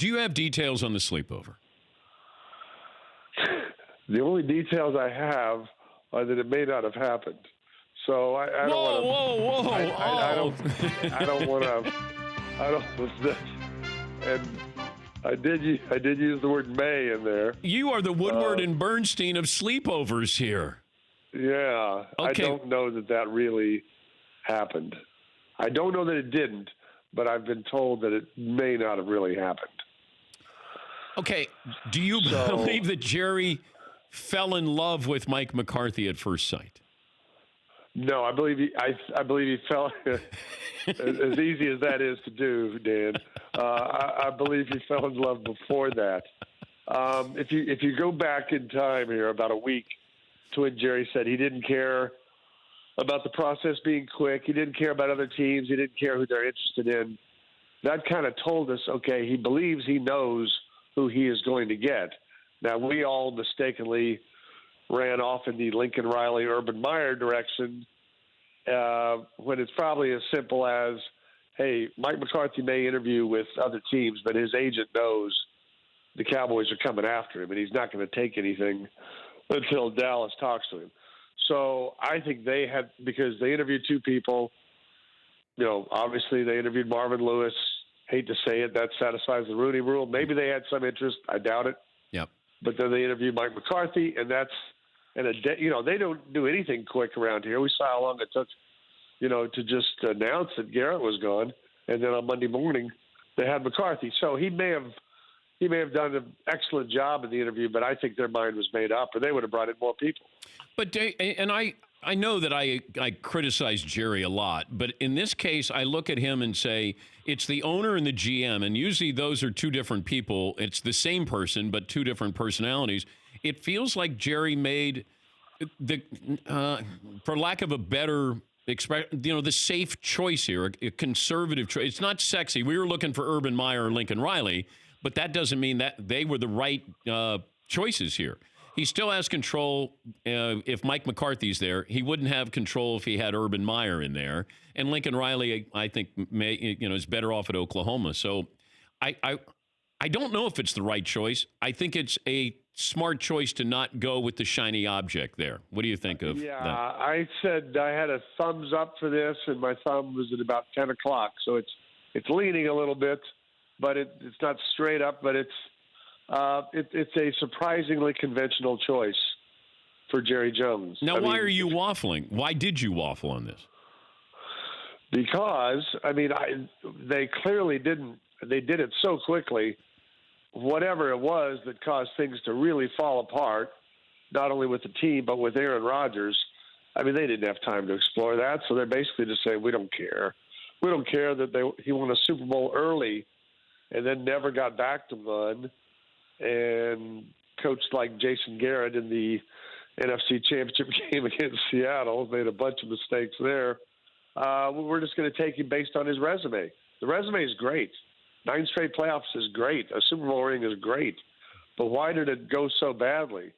Do you have details on the sleepover? The only details I have are that it may not have happened. So I don't want to. Whoa! I don't want to. I don't. And I did use the word may in there. You are the Woodward and Bernstein of sleepovers here. Yeah. Okay. I don't know that really happened. I don't know that it didn't, but I've been told that it may not have really happened. Okay. Do you believe that Jerry fell in love with Mike McCarthy at first sight? No, I believe he fell. As easy as that is to do, Dan, I believe he fell in love before that. If you go back in time here about a week to when Jerry said he didn't care about the process being quick, he didn't care about other teams, he didn't care who they're interested in, that kind of told us, okay, he believes he knows who he is going to get. Now, we all mistakenly ran off in the Lincoln Riley, Urban Meyer direction when it's probably as simple as, hey, Mike McCarthy may interview with other teams, but his agent knows the Cowboys are coming after him, and he's not going to take anything until Dallas talks to him. So I think they had, because they interviewed two people, obviously they interviewed Marvin Lewis. Hate to say it, that satisfies the Rooney Rule. Maybe they had some interest. I doubt it. Yep. But then they interviewed Mike McCarthy, and they don't do anything quick around here. We saw how long it took, to just announce that Garrett was gone, and then on Monday morning they had McCarthy. So he may have done an excellent job in the interview, but I think their mind was made up, or they would have brought in more people. But and I know that I criticize Jerry a lot, but in this case, I look at him and say it's the owner and the GM, and usually those are two different people. It's the same person, but two different personalities. It feels like Jerry made for lack of a better expression, the safe choice here, a conservative choice. It's not sexy. We were looking for Urban Meyer or Lincoln Riley, but that doesn't mean that they were the right choices here. He still has control if Mike McCarthy's there. He wouldn't have control if he had Urban Meyer in there. And Lincoln Riley, I think, is better off at Oklahoma. So I don't know if it's the right choice. I think it's a smart choice to not go with the shiny object there. What do you think of that? I said I had a thumbs up for this, and my thumb was at about 10 o'clock. So it's leaning a little bit, but it's not straight up, but it's a surprisingly conventional choice for Jerry Jones. Now, why are you waffling? Why did you waffle on this? Because, they clearly didn't. They did it so quickly. Whatever it was that caused things to really fall apart, not only with the team, but with Aaron Rodgers, they didn't have time to explore that. So they're basically just saying, we don't care. We don't care that he won a Super Bowl early and then never got back to one. And coached like Jason Garrett in the NFC Championship game against Seattle, made a bunch of mistakes there. We're just going to take him based on his resume. The resume is great. 9 straight playoffs is great. A Super Bowl ring is great. But why did it go so badly?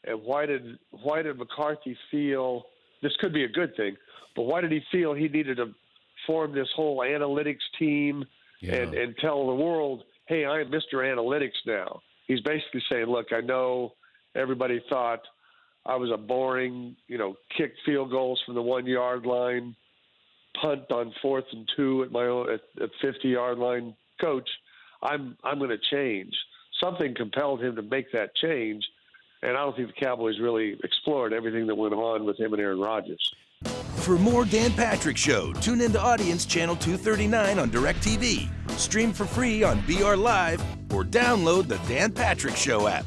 And why did McCarthy feel this could be a good thing? But why did he feel he needed to form this whole analytics team and tell the world, hey, I am Mr. Analytics now? He's basically saying, look, I know everybody thought I was a boring, kick field goals from the 1-yard line, punt on 4th and 2 at my own at 50-yard line. Coach, I'm going to change. Something compelled him to make that change, and I don't think the Cowboys really explored everything that went on with him and Aaron Rodgers. For more Dan Patrick Show, tune into Audience Channel 239 on DirecTV, stream for free on BR Live, or download the Dan Patrick Show app.